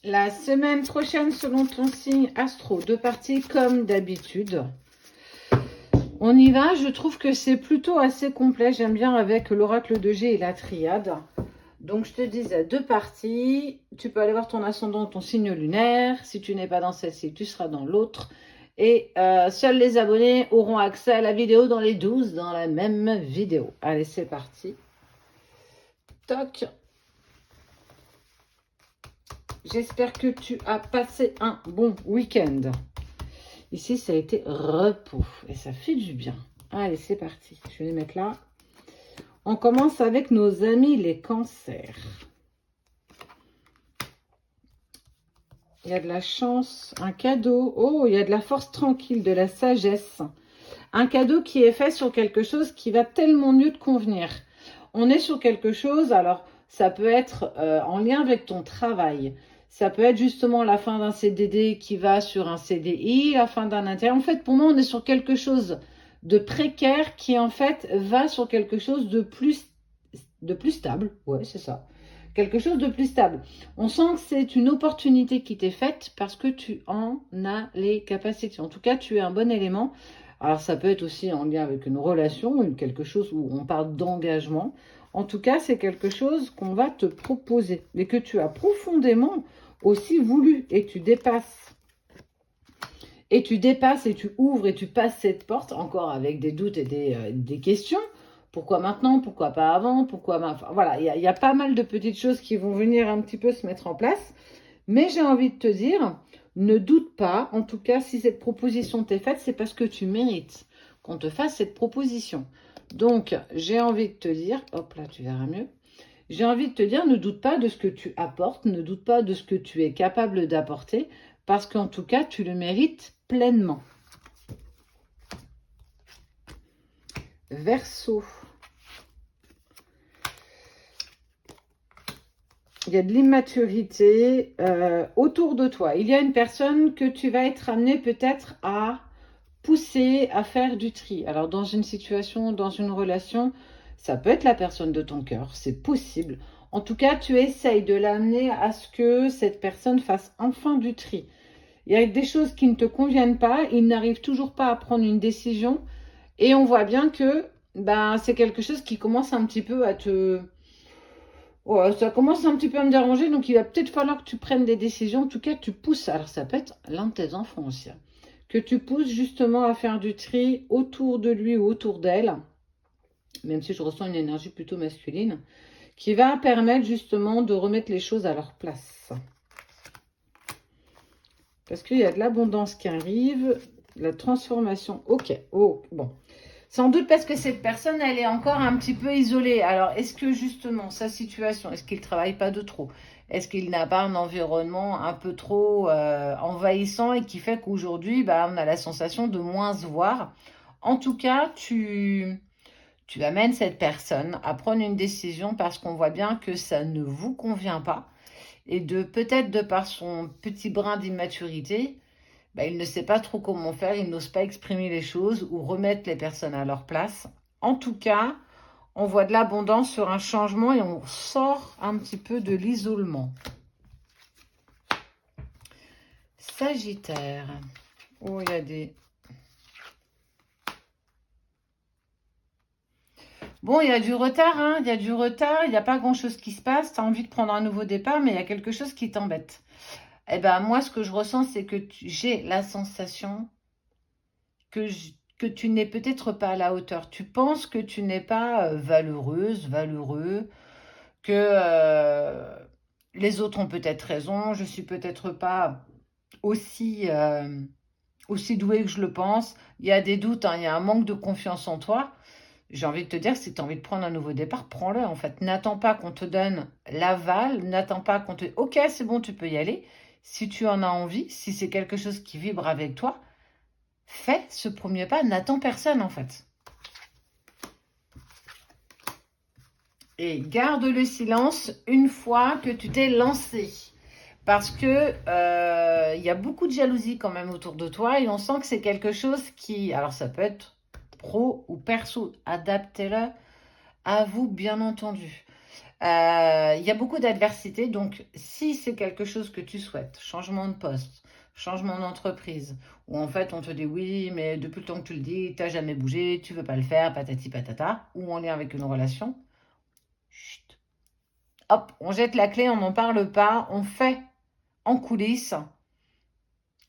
La semaine prochaine, selon ton signe astro, 2 parties comme d'habitude. On y va, je trouve que c'est plutôt assez complet. J'aime bien avec l'oracle de G et la triade. Donc, je te disais 2 parties. Tu peux aller voir ton ascendant, ton signe lunaire. Si tu n'es pas dans celle-ci, tu seras dans l'autre. Et seuls les abonnés auront accès à la vidéo dans les 12 dans la même vidéo. Allez, c'est parti. Toc. J'espère que tu as passé un bon week-end. Ici, ça a été repos et ça fait du bien. Allez, c'est parti. Je vais les mettre là. On commence avec nos amis les cancers. Il y a de la chance, un cadeau. Oh, il y a de la force tranquille, de la sagesse. Un cadeau qui est fait sur quelque chose qui va tellement mieux te convenir. On est sur quelque chose, alors ça peut être en lien avec ton travail. Ça peut être justement la fin d'un CDD qui va sur un CDI, la fin d'un intérim. En fait, pour moi, on est sur quelque chose de précaire qui, en fait, va sur quelque chose de plus stable. Ouais, c'est ça. Quelque chose de plus stable. On sent que c'est une opportunité qui t'est faite parce que tu en as les capacités. En tout cas, tu es un bon élément. Alors, ça peut être aussi en lien avec une relation, quelque chose où on parle d'engagement. En tout cas, c'est quelque chose qu'on va te proposer, mais que tu as profondément aussi voulu et tu dépasses. Et tu dépasses et tu ouvres et tu passes cette porte, encore avec des doutes et des questions. Pourquoi maintenant? Pourquoi pas avant? Pourquoi enfin, voilà, il y a pas mal de petites choses qui vont venir un petit peu se mettre en place. Mais j'ai envie de te dire, ne doute pas. En tout cas, si cette proposition t'est faite, c'est parce que tu mérites qu'on te fasse cette proposition. Donc, j'ai envie de te dire, hop là, tu verras mieux. J'ai envie de te dire, ne doute pas de ce que tu apportes, ne doute pas de ce que tu es capable d'apporter, parce qu'en tout cas, tu le mérites pleinement. Verseau. Il y a de l'immaturité autour de toi. Il y a une personne que tu vas être amené peut-être à pousser à faire du tri. Alors, dans une situation, dans une relation, ça peut être la personne de ton cœur, c'est possible. En tout cas, tu essayes de l'amener à ce que cette personne fasse enfin du tri. Il y a des choses qui ne te conviennent pas, il n'arrive toujours pas à prendre une décision et on voit bien que c'est quelque chose qui commence un petit peu à te... Ouais, ça commence un petit peu à me déranger, donc il va peut-être falloir que tu prennes des décisions, en tout cas que tu pousses. Alors ça peut être l'un de tes enfants aussi, hein, que tu pousses justement à faire du tri autour de lui ou autour d'elle, même si je ressens une énergie plutôt masculine, qui va permettre justement de remettre les choses à leur place. Parce qu'il y a de l'abondance qui arrive, la transformation. Ok, oh, bon. Sans doute parce que cette personne, elle est encore un petit peu isolée. Alors, est-ce que justement, sa situation, est-ce qu'il ne travaille pas de trop? Est-ce qu'il n'a pas un environnement un peu trop envahissant et qui fait qu'aujourd'hui, on a la sensation de moins se voir? En tout cas, tu amènes cette personne à prendre une décision parce qu'on voit bien que ça ne vous convient pas. Et peut-être de par son petit brin d'immaturité, il ne sait pas trop comment faire, il n'ose pas exprimer les choses ou remettre les personnes à leur place. En tout cas, on voit de l'abondance sur un changement et on sort un petit peu de l'isolement. Sagittaire. Oh, il y a des... Bon, il y a du retard, hein, il y a du retard, il n'y a pas grand-chose qui se passe. Tu as envie de prendre un nouveau départ, mais il y a quelque chose qui t'embête. Eh bien, moi, ce que je ressens, c'est que j'ai la sensation que tu n'es peut-être pas à la hauteur. Tu penses que tu n'es pas valeureuse, valeureux, que les autres ont peut-être raison, je suis peut-être pas aussi douée que je le pense. Il y a des doutes, hein, il y a un manque de confiance en toi. J'ai envie de te dire, si tu as envie de prendre un nouveau départ, prends-le en fait. N'attends pas qu'on te donne l'aval, n'attends pas qu'on te... Ok, c'est bon, tu peux y aller. Si tu en as envie, si c'est quelque chose qui vibre avec toi, fais ce premier pas, n'attends personne en fait. Et garde le silence une fois que tu t'es lancé. Parce que y a beaucoup de jalousie quand même autour de toi et on sent que c'est quelque chose qui... Alors ça peut être pro ou perso, adaptez-le à vous bien entendu. Il y a beaucoup d'adversité, donc si c'est quelque chose que tu souhaites, changement de poste, changement d'entreprise, où en fait on te dit oui, mais depuis le temps que tu le dis, tu n'as jamais bougé, tu veux pas le faire, patati patata, ou en lien avec une relation, chut, hop, on jette la clé, on n'en parle pas, on fait en coulisses,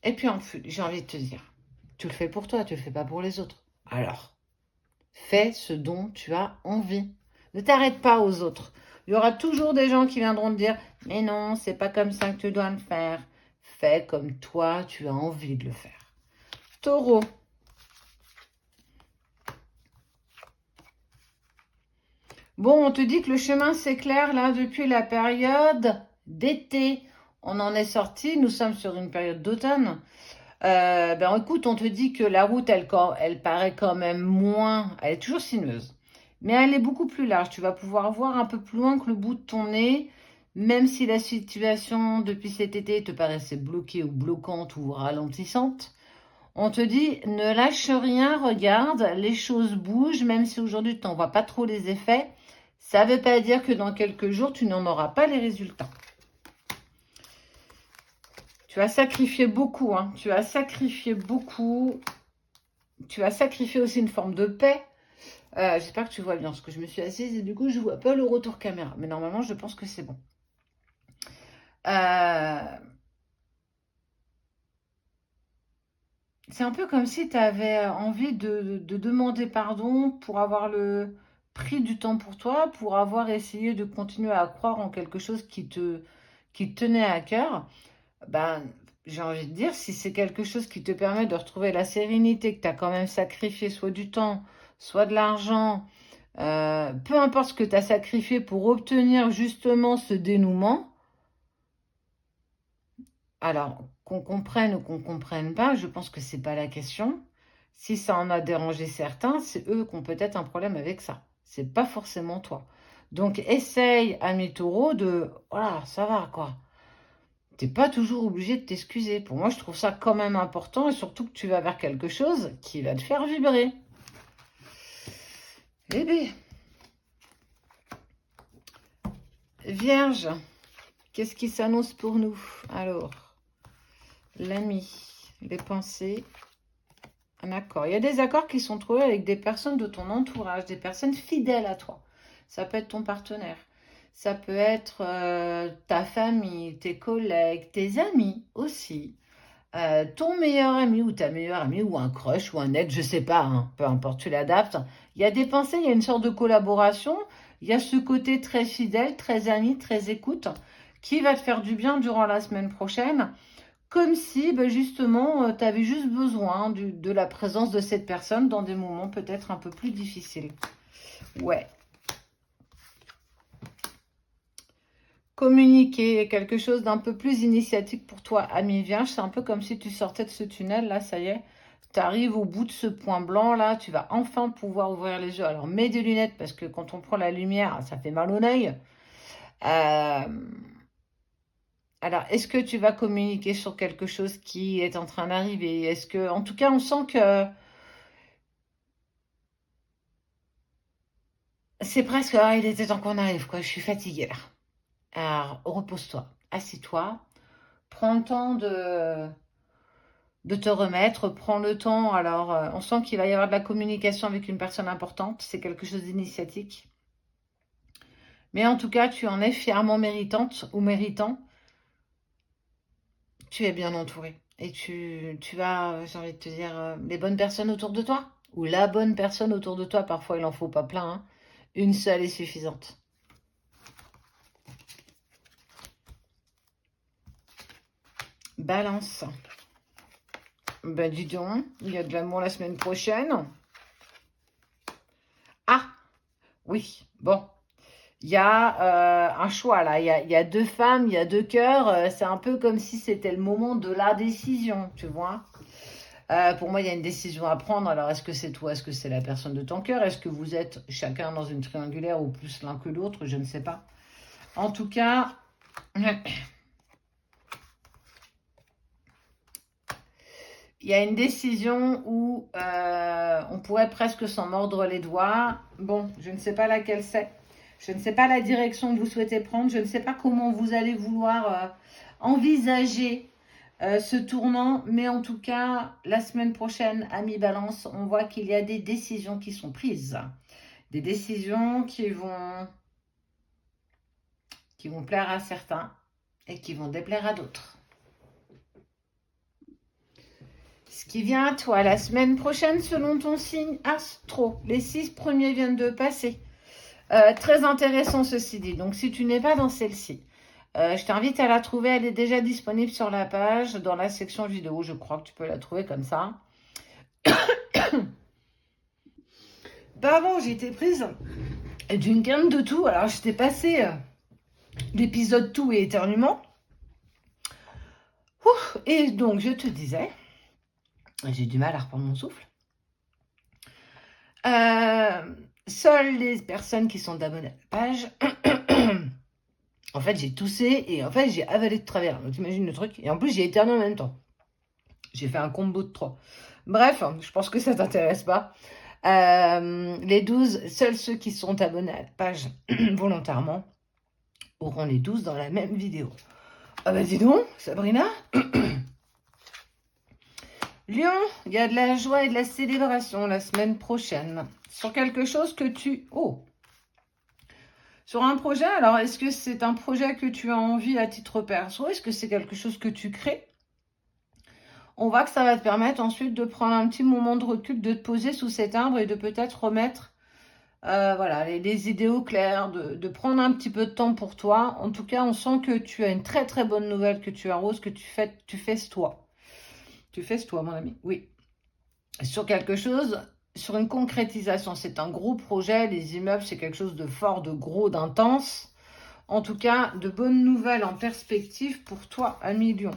et puis en plus, j'ai envie de te dire, tu le fais pour toi, tu le fais pas pour les autres. Alors, fais ce dont tu as envie. Ne t'arrête pas aux autres. Il y aura toujours des gens qui viendront te dire « Mais non, c'est pas comme ça que tu dois le faire. » Fais comme toi, tu as envie de le faire. Taureau. Bon, on te dit que le chemin s'éclaire là depuis la période d'été. On en est sorti, nous sommes sur une période d'automne. Ben écoute, on te dit que la route, elle paraît quand même moins, elle est toujours sinueuse, mais elle est beaucoup plus large. Tu vas pouvoir voir un peu plus loin que le bout de ton nez, même si la situation depuis cet été te paraissait bloquée ou bloquante ou ralentissante. On te dit, ne lâche rien, regarde, les choses bougent, même si aujourd'hui tu n'en vois pas trop les effets. Ça ne veut pas dire que dans quelques jours, tu n'en auras pas les résultats. Tu as sacrifié beaucoup, hein. Tu as sacrifié beaucoup. Tu as sacrifié aussi une forme de paix. J'espère que tu vois bien, parce que je me suis assise et du coup, je ne vois pas le retour caméra. Mais normalement, je pense que c'est bon. C'est un peu comme si tu avais envie de demander pardon pour avoir pris du temps pour toi, pour avoir essayé de continuer à croire en quelque chose qui te tenait à cœur. Ben, j'ai envie de dire, si c'est quelque chose qui te permet de retrouver la sérénité, que tu as quand même sacrifié soit du temps, soit de l'argent, peu importe ce que tu as sacrifié pour obtenir justement ce dénouement, alors qu'on comprenne ou qu'on comprenne pas, je pense que c'est pas la question. Si ça en a dérangé certains, c'est eux qui ont peut-être un problème avec ça. C'est pas forcément toi. Donc essaye, ami taureau, voilà, ça va quoi. T'es pas toujours obligé de t'excuser. Pour moi, je trouve ça quand même important et surtout que tu vas vers quelque chose qui va te faire vibrer. Bébé. Vierge, qu'est-ce qui s'annonce pour nous? Alors, l'ami, les pensées, un accord. Il y a des accords qui sont trouvés avec des personnes de ton entourage, des personnes fidèles à toi. Ça peut être ton partenaire. Ça peut être ta famille, tes collègues, tes amis aussi. Ton meilleur ami ou ta meilleure amie ou un crush ou un ex, je sais pas, hein, peu importe, tu l'adaptes. Il y a des pensées, il y a une sorte de collaboration. Il y a ce côté très fidèle, très ami, très écoute qui va te faire du bien durant la semaine prochaine. Comme si, ben justement, tu avais juste besoin de la présence de cette personne dans des moments peut-être un peu plus difficiles. Ouais. Communiquer est quelque chose d'un peu plus initiatique pour toi, ami Vierge. C'est un peu comme si tu sortais de ce tunnel, là, ça y est. Tu arrives au bout de ce point blanc, là. Tu vas enfin pouvoir ouvrir les yeux. Alors, mets des lunettes, parce que quand on prend la lumière, ça fait mal au œil. Alors, est-ce que tu vas communiquer sur quelque chose qui est en train d'arriver? Est-ce que, en tout cas, on sent que c'est presque, ah, il était temps qu'on arrive, quoi. Je suis fatiguée, là. Alors, repose-toi, assis-toi, prends le temps de te remettre, prends le temps. Alors, on sent qu'il va y avoir de la communication avec une personne importante. C'est quelque chose d'initiatique. Mais en tout cas, tu en es fièrement méritante ou méritant. Tu es bien entouré. Et tu as, j'ai envie de te dire, les bonnes personnes autour de toi. Ou la bonne personne autour de toi. Parfois, il en faut pas plein, hein. Une seule est suffisante. Balance. Ben dis donc, il y a de l'amour la semaine prochaine. Ah, oui, bon. Il y a un choix là, il y a deux femmes, il y a deux cœurs. C'est un peu comme si c'était le moment de la décision, tu vois. Pour moi, il y a une décision à prendre. Alors, est-ce que c'est toi, est-ce que c'est la personne de ton cœur? Est-ce que vous êtes chacun dans une triangulaire ou plus l'un que l'autre? Je ne sais pas. En tout cas, il y a une décision où on pourrait presque s'en mordre les doigts. Bon, je ne sais pas laquelle c'est. Je ne sais pas la direction que vous souhaitez prendre. Je ne sais pas comment vous allez vouloir envisager ce tournant. Mais en tout cas, la semaine prochaine, amis Balance, on voit qu'il y a des décisions qui sont prises. Des décisions qui vont plaire à certains et qui vont déplaire à d'autres. Ce qui vient à toi la semaine prochaine selon ton signe astro. Les 6 premiers viennent de passer. Très intéressant ceci dit. Donc si tu n'es pas dans celle-ci, je t'invite à la trouver. Elle est déjà disponible sur la page, dans la section vidéo. Je crois que tu peux la trouver comme ça. Pardon, j'ai été prise d'une gamme de tout. Alors je t'ai passé l'épisode tout et éternuement. Et donc je te disais, j'ai du mal à reprendre mon souffle. Seules les personnes qui sont abonnées à la page. En fait, j'ai toussé et en fait, j'ai avalé de travers. Donc, t'imagines le truc. Et en plus, j'ai éternué en même temps. J'ai fait un combo de 3. Bref, je pense que ça t'intéresse pas. Les 12, seuls ceux qui sont abonnés à la page volontairement auront les 12 dans la même vidéo. Ah bah dis donc, Sabrina. Lion, il y a de la joie et de la célébration la semaine prochaine. Sur quelque chose que tu... Oh, sur un projet, alors est-ce que c'est un projet que tu as envie à titre perso? Est-ce que c'est quelque chose que tu crées? On voit que ça va te permettre ensuite de prendre un petit moment de recul, de te poser sous cet arbre et de peut-être remettre voilà, les idéaux clairs, de prendre un petit peu de temps pour toi. En tout cas, on sent que tu as une très très bonne nouvelle que tu arroses, que tu fais toi. Tu fais toi, mon ami, oui. Sur quelque chose, sur une concrétisation, c'est un gros projet. Les immeubles, c'est quelque chose de fort, de gros, d'intense. En tout cas, de bonnes nouvelles en perspective pour toi, ami Lion.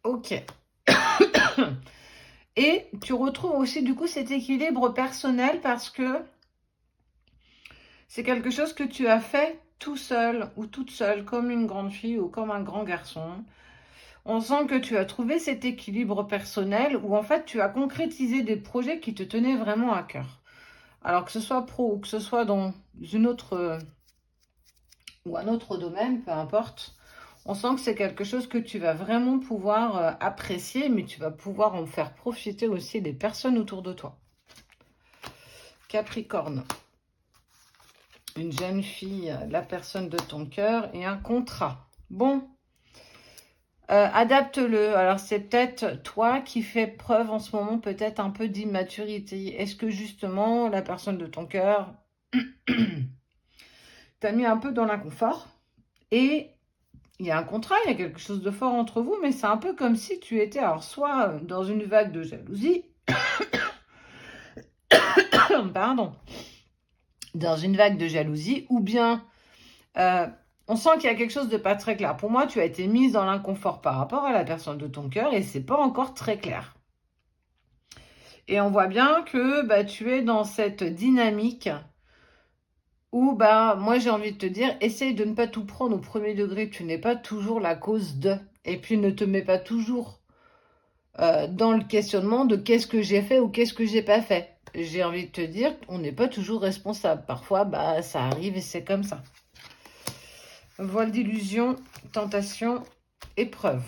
Ok. Et tu retrouves aussi du coup cet équilibre personnel parce que c'est quelque chose que tu as fait tout seul ou toute seule, comme une grande fille ou comme un grand garçon. On sent que tu as trouvé cet équilibre personnel où en fait tu as concrétisé des projets qui te tenaient vraiment à cœur. Alors que ce soit pro ou que ce soit dans une autre ou un autre domaine, peu importe. On sent que c'est quelque chose que tu vas vraiment pouvoir apprécier, mais tu vas pouvoir en faire profiter aussi des personnes autour de toi. Capricorne. Une jeune fille, la personne de ton cœur et un contrat. Bon, adapte-le. Alors, c'est peut-être toi qui fais preuve en ce moment peut-être un peu d'immaturité. Est-ce que justement, la personne de ton cœur t'a mis un peu dans l'inconfort et il y a un contrat, il y a quelque chose de fort entre vous, mais c'est un peu comme si tu étais, alors soit dans une vague de jalousie, pardon, dans une vague de jalousie, ou bien on sent qu'il y a quelque chose de pas très clair. Pour moi, tu as été mise dans l'inconfort par rapport à la personne de ton cœur et c'est pas encore très clair. Et on voit bien que tu es dans cette dynamique où, moi, j'ai envie de te dire, essaye de ne pas tout prendre au premier degré. Tu n'es pas toujours la cause de. Et puis, ne te mets pas toujours dans le questionnement de qu'est-ce que j'ai fait ou qu'est-ce que j'ai pas fait. J'ai envie de te dire, on n'est pas toujours responsable. Parfois, ça arrive et c'est comme ça. Voile d'illusion, tentation, épreuve.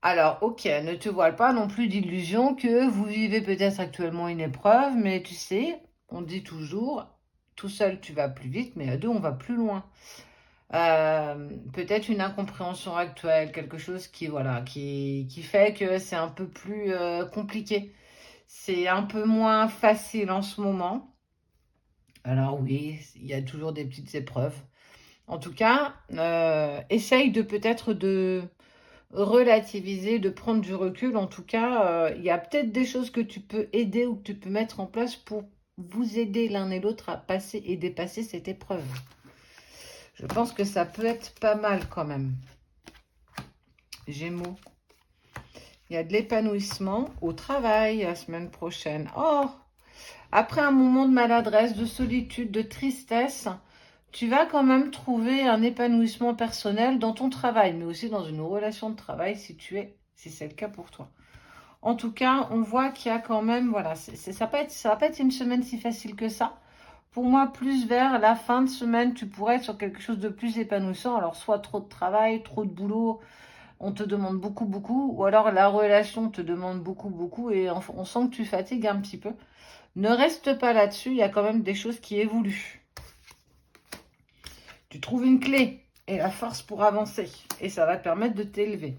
Alors, ok, ne te voile pas non plus d'illusion que vous vivez peut-être actuellement une épreuve, mais tu sais, on dit toujours, tout seul tu vas plus vite, mais à deux on va plus loin. Peut-être une incompréhension actuelle, quelque chose qui fait que c'est un peu plus compliqué. C'est un peu moins facile en ce moment. Alors oui, il y a toujours des petites épreuves. En tout cas, essaye de peut-être de relativiser, de prendre du recul. En tout cas, il y a peut-être des choses que tu peux aider ou que tu peux mettre en place pour vous aider l'un et l'autre à passer et dépasser cette épreuve. Je pense que ça peut être pas mal quand même. Gémeaux. Il y a de l'épanouissement au travail la semaine prochaine. Oh, après un moment de maladresse, de solitude, de tristesse, tu vas quand même trouver un épanouissement personnel dans ton travail, mais aussi dans une relation de travail si c'est le cas pour toi. En tout cas, on voit qu'il y a quand même, voilà, ça va pas être une semaine si facile que ça. Pour moi, plus vers la fin de semaine, tu pourrais être sur quelque chose de plus épanouissant. Alors, soit trop de travail, trop de boulot, on te demande beaucoup, beaucoup, ou alors la relation te demande beaucoup, beaucoup, et on sent que tu fatigues un petit peu. Ne reste pas là-dessus, il y a quand même des choses qui évoluent. Tu trouves une clé et la force pour avancer, et ça va te permettre de t'élever.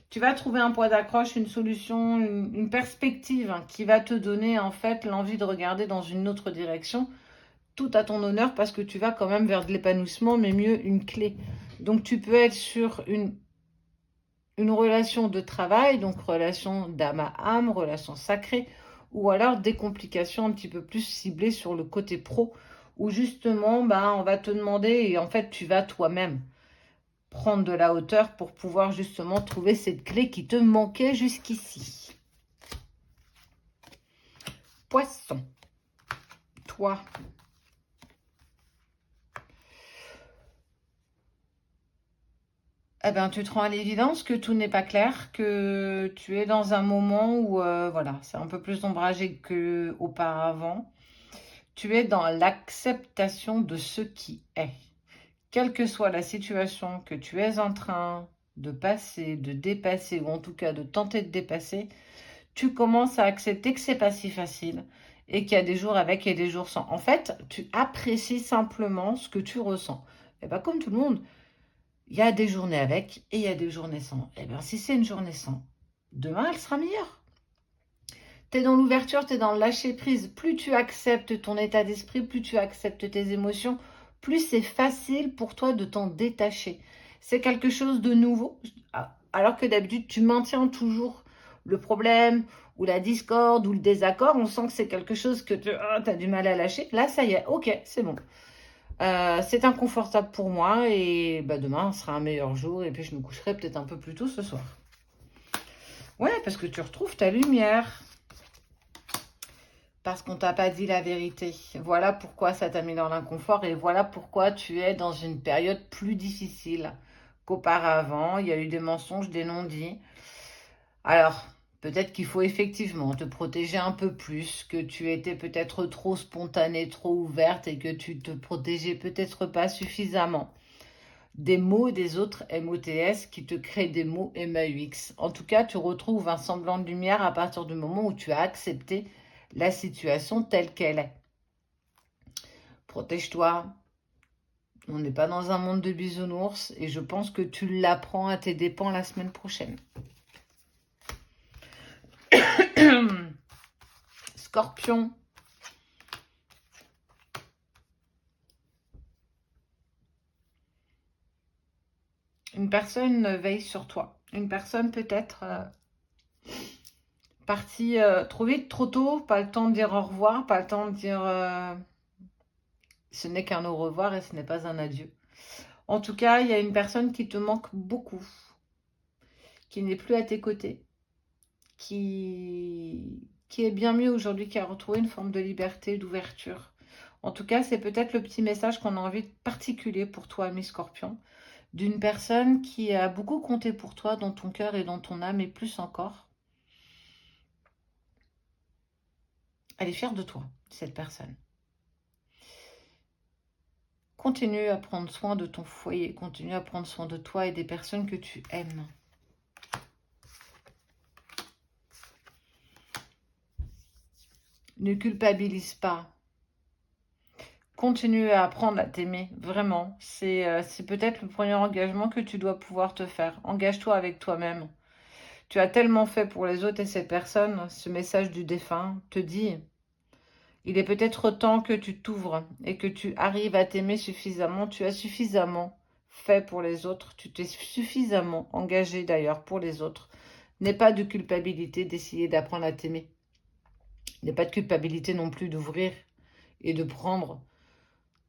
Tu vas trouver un point d'accroche, une solution, une perspective qui va te donner en fait l'envie de regarder dans une autre direction, tout à ton honneur, parce que tu vas quand même vers de l'épanouissement, mais mieux une clé. Donc tu peux être sur une relation de travail, donc relation d'âme à âme, relation sacrée, ou alors des complications un petit peu plus ciblées sur le côté pro, où justement, on va te demander, et en fait, tu vas toi-même prendre de la hauteur pour pouvoir justement trouver cette clé qui te manquait jusqu'ici. Poisson, toi, eh ben, tu te rends à l'évidence que tout n'est pas clair, que tu es dans un moment où, voilà, c'est un peu plus ombragé qu'auparavant. Tu es dans l'acceptation de ce qui est. Quelle que soit la situation que tu es en train de passer, de dépasser, ou en tout cas de tenter de dépasser, tu commences à accepter que c'est pas si facile et qu'il y a des jours avec et des jours sans. En fait, tu apprécies simplement ce que tu ressens. Et bien, comme tout le monde, il y a des journées avec et il y a des journées sans. Et bien, si c'est une journée sans, demain, elle sera meilleure. Tu es dans l'ouverture, tu es dans le lâcher prise. Plus tu acceptes ton état d'esprit, plus tu acceptes tes émotions, plus c'est facile pour toi de t'en détacher. C'est quelque chose de nouveau, alors que d'habitude, tu maintiens toujours le problème ou la discorde ou le désaccord. On sent que c'est quelque chose que tu as du mal à lâcher. Là, ça y est, ok, c'est bon. C'est inconfortable pour moi et demain sera un meilleur jour et puis je me coucherai peut-être un peu plus tôt ce soir. Ouais, parce que tu retrouves ta lumière. Parce qu'on t'a pas dit la vérité. Voilà pourquoi ça t'a mis dans l'inconfort et voilà pourquoi tu es dans une période plus difficile qu'auparavant. Il y a eu des mensonges, des non-dits. Alors, peut-être qu'il faut effectivement te protéger un peu plus, que tu étais peut-être trop spontanée, trop ouverte et que tu te protégeais peut-être pas suffisamment des mots des autres MOTS qui te créent des mots MAUX. En tout cas, tu retrouves un semblant de lumière à partir du moment où tu as accepté la situation telle qu'elle est. Protège-toi. On n'est pas dans un monde de bisounours et je pense que tu l'apprends à tes dépens la semaine prochaine. Scorpion. Une personne veille sur toi. Une personne peut-être partie trop vite, trop tôt, pas le temps de dire au revoir, pas le temps de dire ce n'est qu'un au revoir et ce n'est pas un adieu. En tout cas, il y a une personne qui te manque beaucoup, qui n'est plus à tes côtés, qui est bien mieux aujourd'hui, qui a retrouvé une forme de liberté, d'ouverture. En tout cas, c'est peut-être le petit message qu'on a envie de particulier pour toi, ami Scorpion, d'une personne qui a beaucoup compté pour toi dans ton cœur et dans ton âme, et plus encore. Elle est fière de toi, cette personne. Continue à prendre soin de ton foyer, continue à prendre soin de toi et des personnes que tu aimes. Ne culpabilise pas. Continue à apprendre à t'aimer, vraiment. C'est peut-être le premier engagement que tu dois pouvoir te faire. Engage-toi avec toi-même. Tu as tellement fait pour les autres et cette personne, ce message du défunt te dit, il est peut-être temps que tu t'ouvres et que tu arrives à t'aimer suffisamment. Tu as suffisamment fait pour les autres. Tu t'es suffisamment engagé d'ailleurs pour les autres. N'aie pas de culpabilité d'essayer d'apprendre à t'aimer. N'aie pas de culpabilité non plus d'ouvrir et de prendre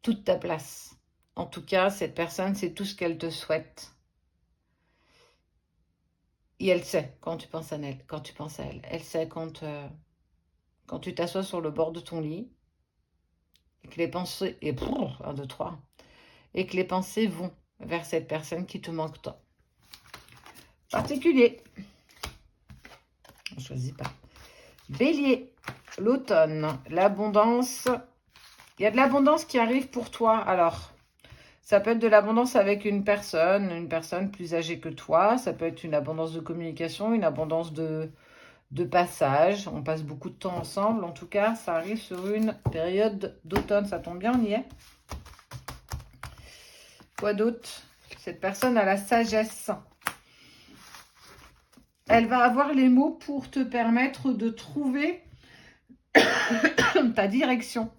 toute ta place. En tout cas, cette personne, c'est tout ce qu'elle te souhaite. Et elle sait quand tu penses à elle. Quand tu penses à elle. Elle sait quand tu t'assois sur le bord de ton lit et que les pensées... Et 1, 2, 3. Et que les pensées vont vers cette personne qui te manque tant. Particulier. choisis pas. Bélier, l'automne, l'abondance. Il y a de l'abondance qui arrive pour toi. Alors, ça peut être de l'abondance avec une personne plus âgée que toi. Ça peut être une abondance de communication, une abondance de passage. On passe beaucoup de temps ensemble. En tout cas, ça arrive sur une période d'automne. Ça tombe bien, on y est. Quoi d'autre? Cette personne a la sagesse. Elle va avoir les mots pour te permettre de trouver ta direction.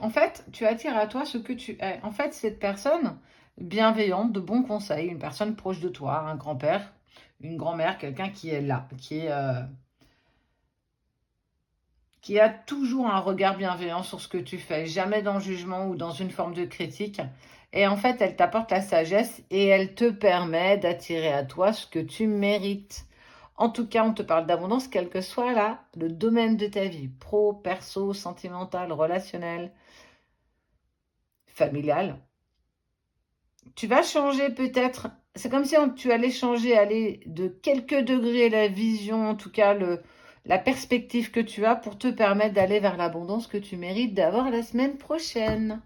En fait, tu attires à toi ce que tu es. En fait, cette personne bienveillante, de bons conseils, une personne proche de toi, un grand-père, une grand-mère, quelqu'un qui est là, qui a toujours un regard bienveillant sur ce que tu fais, jamais dans le jugement ou dans une forme de critique. Et en fait, elle t'apporte la sagesse et elle te permet d'attirer à toi ce que tu mérites. En tout cas, on te parle d'abondance, quel que soit là le domaine de ta vie, pro, perso, sentimental, relationnel, familial. Tu vas changer peut-être, c'est comme si tu allais changer, aller de quelques degrés la vision, en tout cas la perspective que tu as pour te permettre d'aller vers l'abondance que tu mérites d'avoir la semaine prochaine.